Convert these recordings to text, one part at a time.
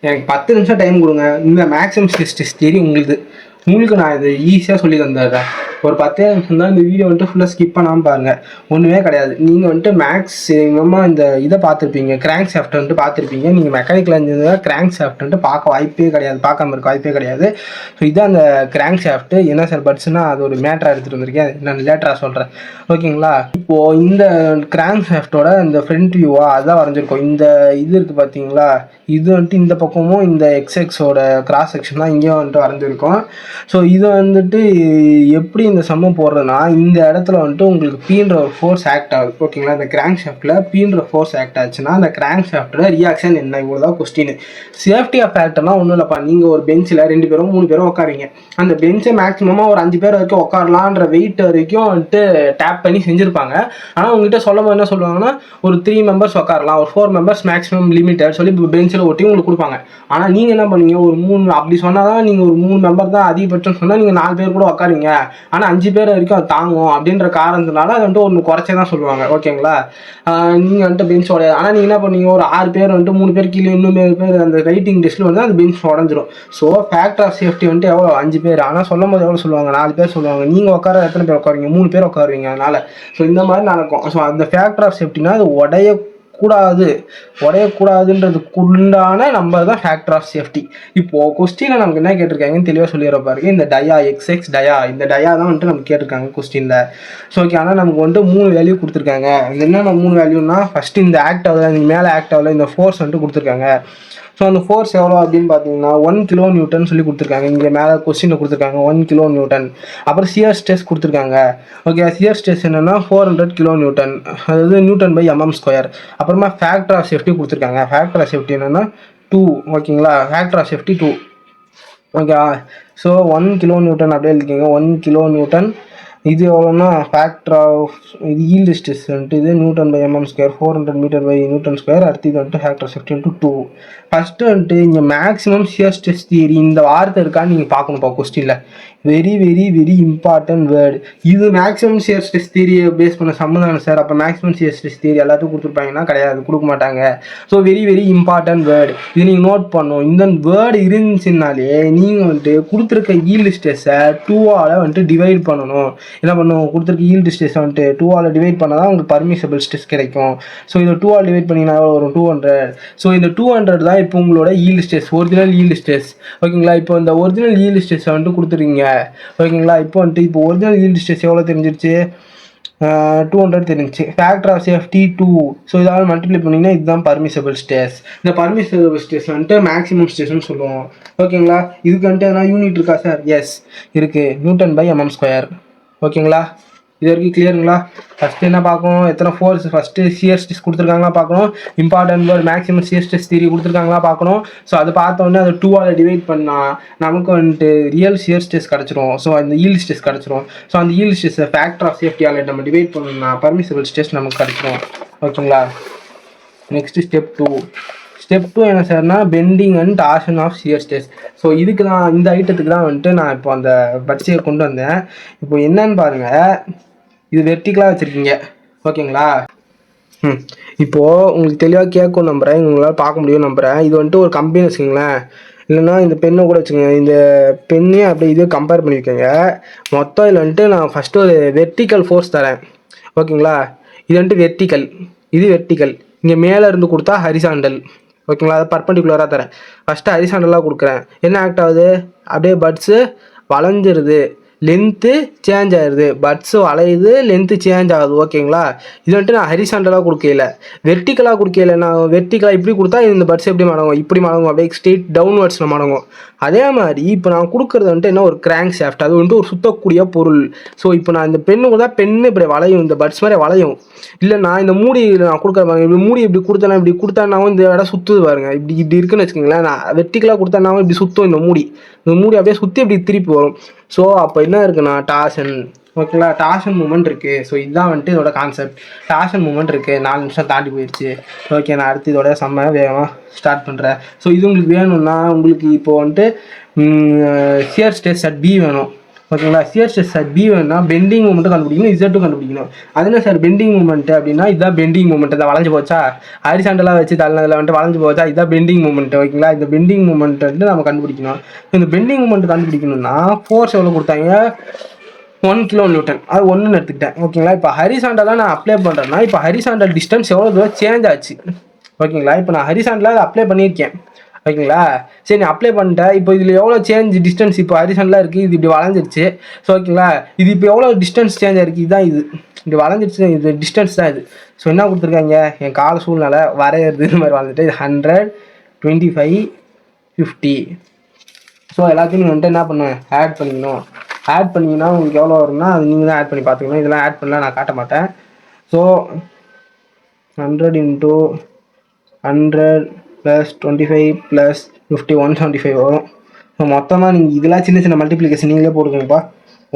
எனக்கு 10 நிமிஷம் டைம் கொடுங்க. இந்த மேக்ஸிமம் ஸ்ட்ரெஸ் தியரி உங்களுக்கு நான் இது ஈஸியாக சொல்லி தந்துடுறேன். ஒரு 10 நிமிஷம் தான். இந்த வீடியோ வந்துட்டு ஃபுல்லாக ஸ்கிப் பண்ணாமல் பாருங்கள். ஒன்றுமே கிடையாது. நீங்கள் வந்துட்டு மேக்ஸ் நம்ம இந்த இதை பார்த்துருப்பீங்க, கிராங்க் ஷாஃப்ட் வந்துட்டு பார்த்துருப்பீங்க. நீங்கள் மெக்கானிக்கல் இன்ஜினியர் கிராங்க் ஷாஃப்ட் வந்துட்டு பார்க்க வாய்ப்பே கிடையாது, பார்க்காம இருக்க வாய்ப்பே கிடையாது. ஸோ இதுதான் அந்த கிராங்க் ஷாஃப்ட்டு. என்ன சார் பட்ஸ்னா அது ஒரு மேட்டராக எடுத்துகிட்டு வந்திருக்கேன், நான் லேட்டராக சொல்கிறேன். ஓகேங்களா? இப்போது இந்த கிராங்க் ஷாஃப்டோட இந்த ஃப்ரண்ட் வியூவா அதான் வரைஞ்சிருக்கோம். இந்த இது இருக்குது பார்த்தீங்களா, இது வந்துட்டு இந்த பக்கமும் இந்த எக்ஸ்எக்ஸோட கிராஸ் செக்ஷன் தான் இங்கேயும் வந்துட்டு வரைஞ்சிருக்கோம். ஸோ இது வந்துட்டு எப்படி இந்த சம்மம் போடுறதுன்னா, இந்த இடத்துல வந்துட்டு உங்களுக்கு பீன்ற ஒரு ஃபோர்ஸ் ஆக்ட் ஆகுது. ஓகேங்களா? இந்த கிராங்க் ஷாஃப்ட்டில் பீன்ற ஃபோர்ஸ் ஆக்ட் ஆச்சுன்னா அந்த கிராங்க் ஷாஃப்ட்டோட ரியாக்ஷன் என்ன, இவ்வளோதான் கொஸ்டின். சேஃப்டி ஆஃப் ஃபேக்டர்னா ஒன்றும் இல்லைப்பா. நீங்கள் ஒரு பெஞ்சில் 2 பேரும் 3 பேரும் உட்காருவீங்க. அந்த பெஞ்சை மேக்ஸிமமாக ஒரு 5 பேர் வரைக்கும் உட்காரலான்ற வெயிட் வரைக்கும் வந்துட்டு டேப் பண்ணி செஞ்சுருப்பாங்க. ஆனால் உங்ககிட்ட சொல்லும் போது என்ன சொல்லுவாங்கன்னா, ஒரு 3 மெம்பர்ஸ் உட்காரலாம், ஒரு 4 மெம்பர்ஸ் மேக்ஸிமம் லிமிட்டட் சொல்லி பெஞ்சில் ஒட்டி உங்களுக்கு கொடுப்பாங்க. ஆனால் நீங்கள் என்ன பண்ணுவீங்க, ஒரு 3 அப்படி சொன்னால் தான் நீங்கள் ஒரு 3 மெம்பர் தான் அதிகபட்சம் சொன்னால் நீங்கள் 4 பேர் கூட உட்காருவீங்க. ஆனால் 5 பேர் வரைக்கும் அது தாங்கும் அப்படின்ற காரணத்தினால அது வந்துட்டு ஒன்று குறைச்சே தான் சொல்லுவாங்க. ஓகேங்களா? நீங்கள் வந்துட்டு பெஞ்ச் உடைய, ஆனால் நீங்கள் என்ன பண்ணுவீங்க, ஒரு 6 பேர் வந்துட்டு 3 பேர் கீழே இன்னும் 7 பேர் அந்த ரைட்டிங் டெஸ்ட்டில் வந்து அந்த பெஞ்ச் உடஞ்சிரும். ஸோ ஃபேக்டர் ஆஃப் சேஃப்டி வந்துட்டு எவ்வளோ, 5 பேர். ஆனால் சொல்லும் போது எவ்வளோ சொல்லுவாங்க, 4 பேர் சொல்லுவாங்க. நீங்கள் உட்கார எத்தனை பேர் உட்காருவீங்க, 3 பேர் உட்காருவீங்க. அதனால் ஸோ இந்த மாதிரி நடக்கும். ஸோ அந்த ஃபேக்டர் ஆஃப் சேஃப்டினா அது உடையக்கூடாதுன்றதுக்குண்டான நம்பர் தான் ஃபேக்டர் ஆஃப் சேஃப்டி. இப்போது கொஸ்டினில் நமக்கு என்ன கேட்டிருக்காங்கன்னு தெளிவாக சொல்லிடுற பாருங்க. இந்த டயா எக்ஸ்எக்ஸ் டயா, இந்த டயா தான் வந்துட்டு நமக்கு கேட்டிருக்காங்க கொஸ்டினில். ஸோ ஓகே, ஆனால் நமக்கு வந்துட்டு 3 வேல்யூ கொடுத்துருக்காங்க. இது என்னென்ன 3 வேல்யூன்னா, ஃபஸ்ட்டு இந்த ஆக்ட் ஆகல, இந்த மேலே ஆக்ட் ஆகல, இந்த ஃபோர்ஸ் வந்துட்டு கொடுத்துருக்காங்க. ஸோ அந்த ஃபோர்ஸ் எவ்வளோ அப்படின்னு பார்த்தீங்கன்னா 1 கிலோ நியூட்டன் சொல்லி கொடுத்துருக்காங்க. இங்கே மேலே கொஸ்டினில் கொடுத்துருக்காங்க 1 கிலோ நியூட்டன். அப்புறம் சியர் ஸ்ட்ரெஸ் கொடுத்துருக்காங்க. ஓகே, சியர் ஸ்ட்ரெஸ் என்னென்னா 400 கிலோ நியூட்டன், அதாவது நியூட்டன் பை mm ஸ்கொயர். அப்புறமா ஃபேக்டர் ஆஃப் சேஃப்டி கொடுத்துருக்காங்க. ஃபேக்டர் ஆஃப் சேஃப்டி என்னென்னா 2. ஓகேங்களா? Factor of safety 2. Okay, so 1 kilo newton அப்படியே எழுதிக்கிங்க. 1 கிலோ நியூட்டன். இது எவ்வளோன்னா ஃபேக்டர் ஆஃப் இது ஈல்டு ஸ்ட்ரெஸ் வந்துட்டு இது newton by mm square, 400 metre by newton square. அடுத்து இது வந்துட்டு ஃபேக்டர் ஆஃப் சேஃப்டி வந்துட்டு 2. ஃபஸ்ட்டு வந்துட்டு இங்கே மேக்ஸிமம் ஷியர் ஸ்ட்ரெஸ் தியரி இந்த வார்த்தை இருக்கான்னு நீங்கள் பார்க்கணும்ப்பா கொஸ்டினில். Very very very important word இது. மேக்ஸிமம் ஷியர் ஸ்ட்ரெஸ் தியரியை பேஸ் பண்ண சம்மந்தான சார், அப்போ மேக்ஸிமம் ஷியர் ஸ்ட்ரெஸ் தியரி எல்லாத்துக்கும் கொடுத்துருப்பாங்கன்னா கிடையாது, கொடுக்க மாட்டாங்க. So very very important word இது நீங்கள் நோட் பண்ணணும். இந்த வேர்டு இருந்துச்சுனாலே நீங்கள் வந்துட்டு கொடுத்துருக்க ஈல்டு ஸ்ட்ரெஸ்ஸை 2ஆல் வந்துட்டு டிவைட் பண்ணணும். என்ன பண்ணுவோம், கொடுத்துருக்க ஈல்டு ஸ்ட்ரெஸ் வந்துட்டு 2ஆல் டிவைட் பண்ணால் தான் உங்களுக்கு பர்மிசபிள் ஸ்ட்ரெஸ் கிடைக்கும். ஸோ இதை 2ஆல் டிவைட் பண்ணிங்கன்னா எவ்வளோ வரும், 200. ஸோ இந்த 200 தான் இப்போ உங்களோட yield stress, original yield stress. ஓகேங்களா? இப்போ இந்த ஒரிஜினல் ஈல்டு ஸ்ட்ரெஸ் வந்துட்டு கொடுத்துருக்கீங்க. ஓகேங்களா? இப்போ வந்துட்டு இப்போ ஒரிஜினல் ஈல்டு ஸ்ட்ரெஸ் எவ்வளோ தெரிஞ்சிருச்சு, 200 தெரிஞ்சிச்சு. Factor of safety 2. ஸோ இதால் மல்டிப்ளை பண்ணிங்கன்னா இதுதான் பர்மிசபிள் ஸ்ட்ரெஸ். இந்த பர்மிசபிள் ஸ்ட்ரெஸ் வந்துட்டு மேக்ஸிமம் ஸ்ட்ரெஸ்ன்னு சொல்லுவோம். ஓகேங்களா? இதுக்கு வந்துட்டு எதனா யூனிட் இருக்கா சார்? எஸ் இருக்குது, நியூட்டன் பை mm ஸ்கொயர். ஓகேங்களா? இது வரைக்கும் கிளியருங்களா? ஃபஸ்ட்டு என்ன பார்க்கணும், எத்தனை ஃபோர்ஸ், ஃபஸ்ட்டு சியர் ஸ்ட்ரெஸ் கொடுத்துருக்காங்களா பார்க்கணும். Important word maximum shear stress theory கொடுத்துருக்காங்களா பார்க்கணும். ஸோ அது பார்த்தோன்னே அதை 2ஆல் டிவைட் பண்ணால் நமக்கு வந்துட்டு ரியல் சியர் ஸ்ட்ரெஸ் கிடச்சிரும். ஸோ அந்த ஈல்டு ஸ்ட்ரெஸ் கிடச்சிரும். ஸோ அந்த ஈல்டு ஸ்ட்ரெஸ்ஸை ஃபேக்டர் ஆஃப் சேஃப்டியால் நம்ம டிவைட் பண்ணோம்னா பர்மிசபிள் ஸ்ட்ரெஸ் நமக்கு கிடச்சிரும். ஓகேங்களா? Next step 2. ஸ்டெப் 2 என்ன சார்னா bending and torsion of shear stress. So இதுக்கு தான், இந்த ஐட்டத்துக்கு தான் வந்துட்டு நான் இப்போ அந்த பட்சியை கொண்டு வந்தேன். இப்போ என்னன்னு பாருங்கள், இது வெர்டிக்கலாக வச்சுருக்கீங்க. ஓகேங்களா? இப்போது உங்களுக்கு தெளிவாக கேட்கும் நம்புகிறேன், உங்களால் பார்க்க முடியும் நம்புகிறேன். இது வந்துட்டு ஒரு கம்பெனி வச்சுக்கோங்களேன், இல்லைன்னா இந்த பெண்ணை கூட வச்சுக்கோங்க. இந்த பெண்ணையும் அப்படியே இதே கம்பேர் பண்ணி வைக்கோங்க. மொத்தம் இதில் வந்துட்டு நான் ஃபஸ்ட்டு ஒரு வெர்டிக்கல் ஃபோர்ஸ் தரேன். ஓகேங்களா? இது வந்துட்டு வெர்டிக்கல், இது வெர்டிக்கல். இங்கே மேலே இருந்து கொடுத்தா ஹரிசாண்டல். ஓகேங்களா? அதை பர்பண்டிகுலராக தரேன். ஃபஸ்ட்டு ஹரிசாண்டலாக கொடுக்குறேன். என்ன ஆக்ட் ஆகுது, அப்படியே பட்ஸு வளைஞ்சிருது, லென்த்து சேஞ்ச் ஆகிடுது. பட்ஸு வளையுது, லென்த்து சேஞ்ச் ஆகுது. ஓகேங்களா? இது வந்துட்டு நான் ஹரிசாண்டலாக கொடுக்கல, வெர்டிக்கலாக கொடுக்கல. நான் வெர்டிக்கலாக இப்படி கொடுத்தா இந்த பட்ஸ் எப்படி மடங்கும், இப்படி மடங்கும், அப்படியே ஸ்ட்ரெயிட் டவுன்வர்ட்ஸில் மடங்கும். அதே மாதிரி இப்போ நான் கொடுக்குறது வந்துட்டு என்ன, ஒரு கிராங்க் ஷாஃப்ட், அது வந்துட்டு ஒரு சுத்தக்கூடிய பொருள். ஸோ இப்போ நான் இந்த பெண்ணு கூட பெண்ணு இப்படி வளையும், இந்த பட்ஸ் மாதிரி வளையும். இல்லை நான் இந்த மூடி நான் கொடுக்குற பாருங்க, இப்படி மூடி இப்படி கொடுத்தேன்னா, இப்படி கொடுத்தானாவும் இந்த இடம் சுற்றுது பாருங்க, இப்படி இப்படி இருக்குன்னு வச்சுக்கோங்களேன். நான் வெர்டிக்கலாக கொடுத்தானாவும் இப்படி சுற்றும், இந்த மூடி அப்படியே சுற்றி இப்படி திருப்பி வரும். ஸோ அப்போ என்ன இருக்குன்னா டார்ஷன். ஓகேங்களா? டார்ஷன் மூமெண்ட் இருக்குது. ஸோ இதுதான் வந்துட்டு இதோட கான்செப்ட். டார்ஷன் மூமெண்ட் இருக்குது. 4 நிமிஷம் தாண்டி போயிடுச்சு. ஓகே, நான் அடுத்து இதோட செம்ம வேகமாக ஸ்டார்ட் பண்ணுறேன். ஸோ இது உங்களுக்கு வேணும்னா உங்களுக்கு இப்போ வந்துட்டு ஷியர் ஸ்ட்ரெஸ் அட் பி வேணும். ஓகேங்களா. ஷியர் ஸ்ட்ரெஸ் சார் பி வேணும்னா பெண்டிங் மூமெண்ட்டும் கண்டுபிடிக்கணும், இசட்டும் கண்டுபிடிக்கணும். அது என்ன சார் பெண்டிங் மூமெண்ட் அப்படின்னா இதுதான் பெண்டிங் மூமெண்ட். இதை வளைஞ்சு போச்சா ஹரிசாண்டலாக வச்சு தள்ளதில் வந்துட்டு வளைஞ்சு போச்சா இதுதான் பெண்டிங் மூமெண்ட். ஓகேங்களா. இந்த பெண்டிங் மூமெண்ட் வந்து நம்ம கண்டுபிடிக்கணும். இந்த பெண்டிங் மூமெண்ட் கண்டுபிடிக்கணும்னா ஃபோர்ஸ் எவ்வளோ கொடுத்தாங்க 1 கிலோ நியூட்டன், அது ஒன்றுன்னு எடுத்துக்கிட்டேன். ஓகேங்களா. இப்போ ஹரிசாண்டலாக நான் அப்ளை பண்ணுறேன்னா இப்போ ஹரிசாண்டல் டிஸ்டன்ஸ் எவ்வளோ தூரம் சேஞ்ச் ஆச்சு. ஓகேங்களா. இப்போ நான் ஹரிசாண்டலாக அதை அப்ளை பண்ணியிருக்கேன். ஓகேங்களா. சரி நீ அப்ளை பண்ணிட்டேன். இப்போ இதில் எவ்வளோ சேஞ்ச் டிஸ்டன்ஸ் இப்போ ஹரிசாண்டலாக இருக்குது, இது இப்படி வளைஞ்சிருச்சு. ஸோ ஓகேங்களா. இது இப்போ எவ்வளோ டிஸ்டன்ஸ் சேஞ்ச் ஆகிருக்கு, இதுதான் இது இப்படி வளைஞ்சிருச்சு, இது டிஸ்டன்ஸ் தான் இது. ஸோ என்ன கொடுத்துருக்காங்க என் கால சூழ்நிலை வரையிறது இந்த மாதிரி வளர்ந்துட்டு 100, 25, 50. ஸோ எல்லாத்தையும் நீங்கள் வந்துட்டு என்ன பண்ணுவேன் ஆட் பண்ணிக்கணும். ஆட் பண்ணிங்கன்னா உங்களுக்கு எவ்வளோ வரும்னா அது நீங்கள் தான் ஆட் பண்ணி பார்த்துக்கணும். இதெல்லாம் ஆட் பண்ணலாம் நான் காட்ட மாட்டேன். ஸோ 100 × 100 + 25 + 50 175 வரும். ஸோ மொத்தமாக நீங்கள் இதெல்லாம் சின்ன சின்ன மல்டிப்ளிகேஷன் நீங்களே போட்டுக்கோங்கப்பா.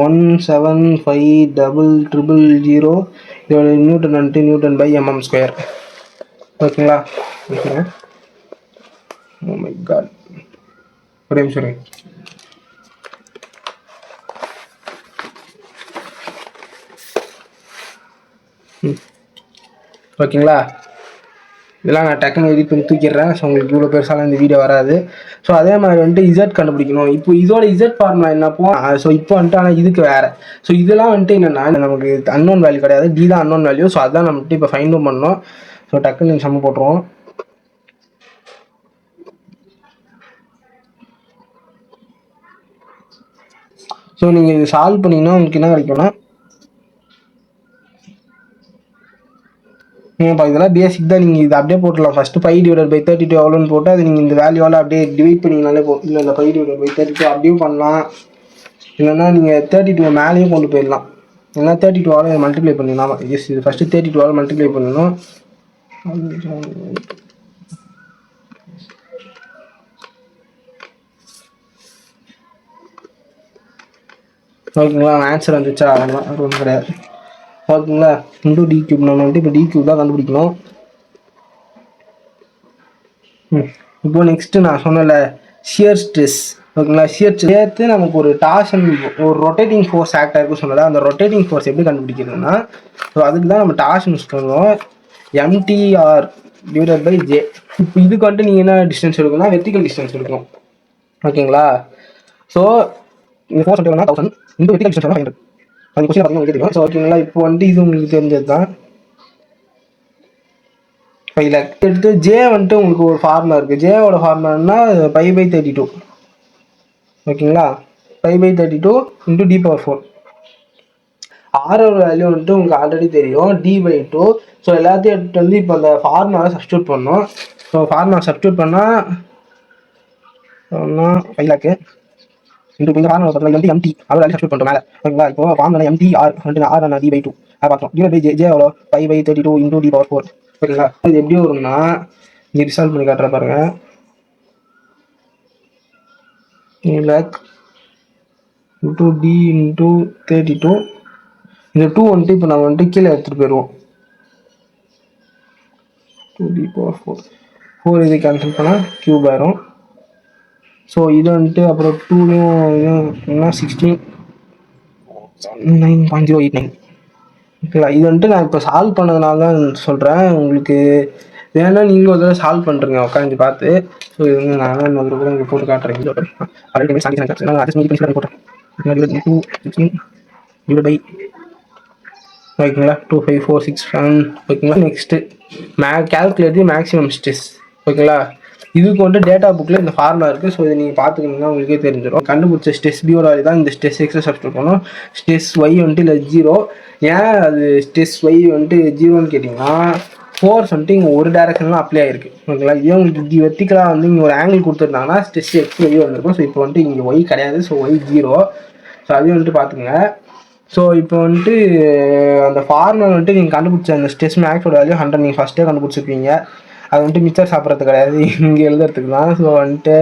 1750000 இதோட நியூட்டன் வந்துட்டு Nm². ஓகேங்களா. ஓகேங்க. ஓ மை காட், ஒரே நிமிஷம். ஓகேங்களா. இதெல்லாம் நான் டக்குன்னு எடிட் பண்ணி தூக்கிடுறேன். ஸோ உங்களுக்கு இவ்வளோ பெருசாலாம் இந்த வீடியோ வராது. ஸோ அதே மாதிரி வந்துட்டு இசட் கண்டுபிடிக்கணும். இப்போ இதோட இசட் ஃபார்முலா என்னப்போ ஸோ இப்போ வந்துட்டு ஆனால் இதுக்கு வேறு. ஸோ இதெல்லாம் வந்துட்டு என்னென்னா நமக்கு அன்னோன் வேல்யூ கிடையாது, டி தான் அன்னோன் வேல்யூ. ஸோ அதான் நம்மகிட்ட இப்போ ஃபைண்ட் அவுட் பண்ணோம். ஸோ டக்குன்னு சம்ம போட்டுருவோம். ஸோ நீங்கள் இது சால்வ் பண்ணிங்கன்னா உங்களுக்கு என்ன கிடைக்கும்னா இதெல்லாம் பேசிக் தான். நீங்கள் இது அப்படியே போட்டுடலாம். ஃபஸ்ட்டு 5/32 எவ்வளோன்னு போட்டு அது நீங்கள் இந்த வேல்யூவால் அப்படியே டிவைட் பண்ணிங்கனாலே போகும். இல்லை 5/32 அப்படியும் பண்ணலாம். இல்லைன்னா நீங்கள் 32 மேலேயும் கொண்டு போயிடலாம். இல்லைனா 32 மல்டிப்ளை பண்ணிடலாம். எஸ் இது ஃபஸ்ட்டு 32 மல்டிப்ளை பண்ணணும். ஓகேங்களா. ஆன்சர் வந்துச்சா ரொம்ப கிடையாது. ஓகேங்களா. × d³ நம்ம வந்துட்டு இப்போ d³ தான் கண்டுபிடிக்கணும். இப்போ நெக்ஸ்ட்டு நான் சொன்னல ஷியர் ஸ்ட்ரெஸ். ஓகேங்களா. ஷியர் சேர்த்து நமக்கு ஒரு டார்ஷன் ஒரு ரொட்டேட்டிங் ஃபோர்ஸ் ஆக்ட் ஆகிருக்கு சொன்னல, அந்த ரொட்டேட்டிங் ஃபோர்ஸ் எப்படி கண்டுபிடிக்கிறதுனா ஸோ அதுக்கு தான் நம்ம டார்ஷன் யூஸ் பண்ணுவோம். mTr/J. இப்போ இதுக்கு வந்துட்டு நீங்கள் என்ன டிஸ்டன்ஸ் எடுக்கணும்னா வெர்டிகல் டிஸ்டன்ஸ் எடுக்கணும். ஓகேங்களா. ஸோ இந்த ஃபோர்ஸ் வந்துட்டு 1000 இந்த வெர்டிகல் டிஸ்டன்ஸ் 500. அது கொஸ்டின் பார்த்தீங்கன்னா உங்களுக்கு தெரியும். ஸோ ஓகேங்களா. இப்போ வந்துட்டு இது உங்களுக்கு தெரிஞ்சது தான். இதில் எடுத்து ஜே வந்துட்டு உங்களுக்கு ஒரு ஃபார்முலா இருக்குது. ஜேவோட ஃபார்முலான்னா π/32. ஓகேங்களா. π/32 × d⁴. ஆரோட வேல்யூ வந்துட்டு உங்களுக்கு ஆல்ரெடி தெரியும் d/2. ஸோ எல்லாத்தையும் எடுத்துகிட்டு வந்து இப்போ அந்த ஃபார்முலாவை சப்ஸ்டியூட் பண்ணோம். ஸோ ஃபார்முலா சப்ஸ்டியூட் பண்ணால் 500,000 இந்த ஃபார்முலா பார்த்தீங்கன்னா MT அவ்வளோ வேல்யூ சப்ஸ்டியூட் பண்ணுறோம் மேலே. ஓகேங்களா. இப்போ ஃபார்முலா MTR வந்துட்டு R d/2 அதை பார்த்தோம். /J எவ்வளோ 5/32 × d⁴. ஓகேங்களா. இது எப்படி வரும்னா இங்கே ரிசால்வ் பண்ணி காட்டுற பாருங்க. × d × 32. இந்த 2 வந்துட்டு இப்போ நம்ம வந்துட்டு கீழே எடுத்துகிட்டு போயிடுவோம். 2d⁴. 4 இதை கேன்சல் பண்ணால் க்யூப் ஆயிரும். ஸோ இது வந்துட்டு அப்புறம் 2லையும் 16 9.089. ஓகேங்களா. இது வந்துட்டு நான் இப்போ சால்வ் பண்ணதுனால தான் சொல்கிறேன். உங்களுக்கு வேணா நீங்களும் ஒரு தடவை சால்வ் பண்ணுறீங்க உட்காந்து பார்த்து. ஸோ இது வந்து நான் இன்னொரு கூட உங்களுக்கு போட்டு காட்டுறேன். ஆல்ரெடி நான் அதை பண்ணி போட்டேன். 216 ஓகேங்களா. 25467. ஓகேங்களா. Next calculate the maximum stress. ஓகேங்களா. இதுக்கு வந்துட்டு டேட்டா புக்கில் இந்த ஃபார்முலா இருக்குது. ஸோ இதை நீங்கள் பார்த்துக்கிங்கன்னா உங்களுக்கே தெரிஞ்சிடும். கண்டுபிடிச்ச ஸ்ட்ரெஸ் பியோட தான் இந்த ஸ்ட்ரெஸ் எக்ஸை சப்ஸ்டியூட் பண்ணணும். ஸ்ட்ரெஸ் ஒய் வந்துட்டு இல்லை 0. ஏன் அது ஸ்ட்ரெஸ் ஒய் வந்துட்டு 0ன்னு கேட்டிங்கன்னா ஃபோர்ஸ் வந்துட்டு இங்கே ஒரு டேரக்ஷன்லாம் அப்ளை ஆகிருக்கு. ஓகேங்களா. இதே உங்களுக்கு வெர்டிகலாக வந்து இங்கே ஒரு ஆங்கிள் கொடுத்துருந்தாங்கன்னா ஸ்ட்ரெஸ் எக்ஸ் ஒய் வந்திருக்கும். ஸோ இப்போ வந்துட்டு இங்கே ஒய் கிடையாது. So Y 0. ஸோ அதையும் வந்துட்டு பார்த்துக்குங்க. ஸோ இப்போ வந்துட்டு அந்த ஃபார்முலா வந்துட்டு நீங்கள் கண்டுபிடிச்ச அந்த ஸ்ட்ரெஸ் மேக்ஸோட வேல்யூ 100 நீங்கள் ஃபஸ்ட்டே கண்டுபிடிச்சிருப்பீங்க. அது வந்துட்டு மிக்சர் சாப்பிட்றது கிடையாது, இங்கே எழுதுறதுக்கு தான். ஸோ வந்துட்டு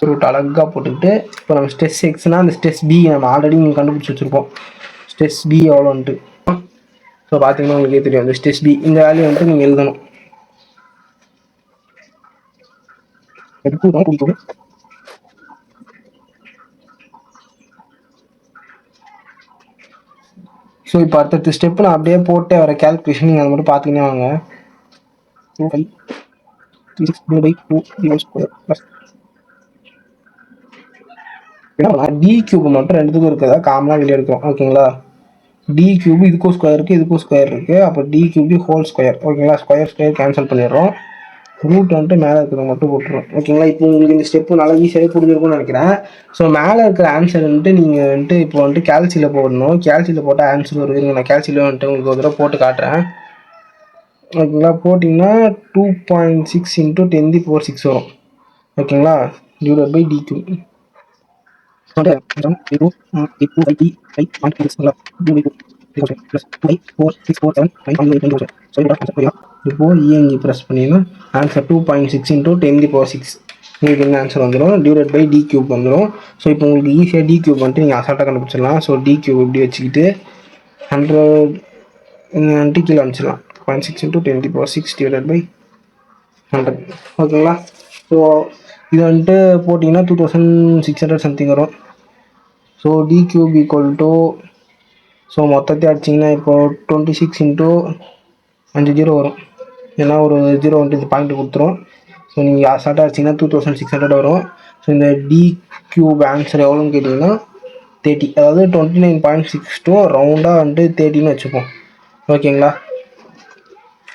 ரூட் அழகாக போட்டுக்கிட்டு இப்போ நம்ம ஸ்ட்ரெஸ் எக்ஸ்னால் அந்த ஸ்ட்ரெஸ் பி நம்ம ஆல்ரெடி நீங்கள் கண்டுபிடிச்சி வச்சுருப்போம். ஸ்ட்ரெஸ் பி எவ்வளோன்ட்டு ஸோ பார்த்தீங்கன்னா உங்களுக்கே தெரியும். அந்த ஸ்ட்ரெஸ் பி இந்த வேல்யூ வந்துட்டு நீங்கள் எழுதணும். ஸோ இப்போ அடுத்த ஸ்டெப்பு நான் அப்படியே போட்டு வர கேல்குலேஷன் நீங்கள் அதை மட்டும் பார்த்துக்கினே வாங்க. 2 டி கியூப் மட்டும் ரெண்டுத்துக்கும் இருக்கிறதா காமனாக வெளியே எடுக்கும். ஓகேங்களா, டி கியூப் இதுக்கும் ஸ்கொயர் இருக்குது, இதுக்கும் ஸ்கொயர் இருக்குது. அப்போ டி கியூப் ஹோல் ஸ்கொயர். ஓகேங்களா, ஸ்கொயர் கேன்சல் பண்ணிடுறோம். ரூட் வந்துட்டு மேலே இருக்கிறத மட்டும் போட்டுருவோம். ஓகேங்களா, இப்போ உங்களுக்கு இந்த ஸ்டெப்பு நல்லா ஈஸியாகவே புரிஞ்சிருக்கும்னு நினைக்கிறேன். ஸோ மேலே இருக்கிற ஆன்சர் வந்துட்டு நீங்கள் வந்துட்டு இப்போ வந்துட்டு கேல்சியில் போடணும். கேல்சியில் போட்டால் ஆன்சர் வருது. நான் கேல்சியில் வந்துட்டு உங்களுக்கு ஒரு தடவை போட்டு காட்டுறேன். ஓகேங்களா, போட்டிங்கன்னா 2.6 × 10⁶ வரும். ஓகேங்களா, டிவைட் பை டி கியூப். இப்போ இஎங்கி ப்ரெஸ் பண்ணிங்கன்னா ஆன்சர் 2.6 × 10⁶. உங்களுக்கு என்ன ஆன்சர் வந்துடும், டிவைட் பை டி கியூப் வந்துடும். ஸோ இப்போ உங்களுக்கு ஈஸியாக டி கியூப் வந்துட்டு நீங்கள் அசால்ட்டாக கண்டுபிடிச்சிடலாம். ஸோ டி கியூப் இப்படி வச்சுக்கிட்டு 100 வந்துட்டு கீழே அனுப்பிச்சிடலாம். 0.6 × 10⁶ டிவைட் பை 100. ஓகேங்களா, ஸோ இது வந்துட்டு போட்டிங்கன்னா 2600 சம்திங் வரும். So d cube equal to, so மொத்தத்தை அடிச்சிங்கன்னா இப்போது 26 × 5 வரும். ஏன்னா ஒரு 0 வந்துட்டு இந்த பாயிண்ட் கொடுத்துரும். ஸோ நீங்கள் அசால்ட்டாக அடிச்சிங்கன்னா 2600 வரும். ஸோ இந்த டி கியூப் ஆன்சர் எவ்வளோன்னு கேட்டிங்கன்னா 30, அதாவது 29.62 ரவுண்டாக வந்துட்டு 30ன்னு வச்சுப்போம். ஓகேங்களா,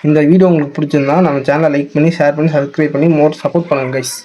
இந்த வீடியோ உங்களுக்கு பிடிச்சிருந்தா நம்ம சேனலை லைக் பண்ணி, ஷேர் பண்ணி, சப்ஸ்கிரைப் பண்ணி மோர் சப்போர்ட் பண்ணுங்கள் கைஸ்.